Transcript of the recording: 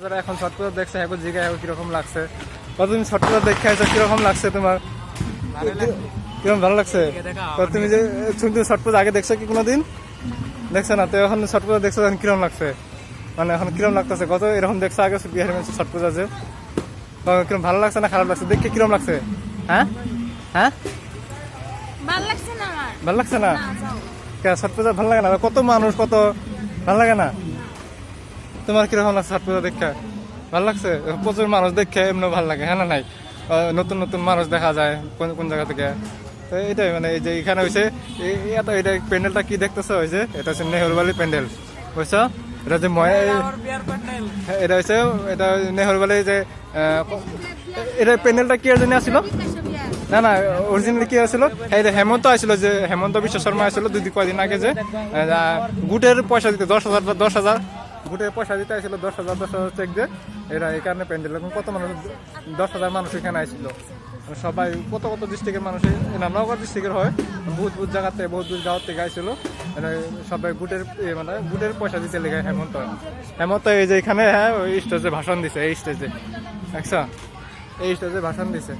যারা এখন ছট পূজা দেখছে এখন জিজ্ঞাসা কিরকম লাগছে, কত তুমি ছট পূজা দেখে আসছো কিরকম লাগছে তোমার, কিরকম ভালো লাগছে? তুমি যে তুমি ছট পূজা আগে দেখছো কি কোনোদিন? দেখছো না? তো এখন ছট পূজা দেখছো এখন কিরকম লাগছে, মানে এখন কিরকম লাগতেছে? কত এরকম দেখছো আগে বিহারি মানুষ ছট পূজা যে, কিরকম ভালো লাগছে না খারাপ লাগছে দেখে কিরকম লাগছে? হ্যাঁ হ্যাঁ ভালো লাগছে না আমার, ভালো লাগছে না? না যাও। ছট পূজা ভালো লাগে না? কত মানুষ কত ভালো লাগে না? তোমার কিরকম লাগছে ছট পূজা দেখে? ভালো লাগছে? প্রচুর মানুষ দেখে এমনি ভালো লাগে, হ্যাঁ না নাই? নতুন নতুন মানুষ দেখা যায় কোন কোন জায়গা থেকে। তো এটাই মানে এই যে এখানে হয়েছে এটা প্যান্ডেলটা কি দেখতেছো, হয়েছে এটা হচ্ছে নেহরুবালি প্যান্ডেল, বুঝছো? এটা যে এটা হচ্ছে এটা নেহরুবালি যে এটা প্যান্ডেলটা কি জন্য আসছিল? না না অরিজিনালি কি আসছিল, এই যে হেমন্ত আসছিল, যে হেমন্ত বিশ্ব শর্মা আসছিল কয়দিন আগে, যে গুটের পয়সা দিতে 10,000 গুটের পয়সা দিতে আসছিল 10,000 চেক দিয়ে, এরা এই কারণে প্যান্ডেল এখন কত মানুষ 10,000 মানুষ এখানে আসছিল, সবাই কত কত ডিস্ট্রিক্টের মানুষ, নগর ডিস্ট্রিক্টের হয়, বহুত বহুত জায়গাতে বহুত বহুত গাঁও থেকে আসছিল, সবাই গুটের মানে গুটের পয়সা দিতে লেগে হেমন্ত হেমন্ত এই যে এখানে, হ্যাঁ ওই স্টেজে ভাষণ দিছে, এই স্টেজে দেখছো, এই স্টেজে ভাষণ দিছে।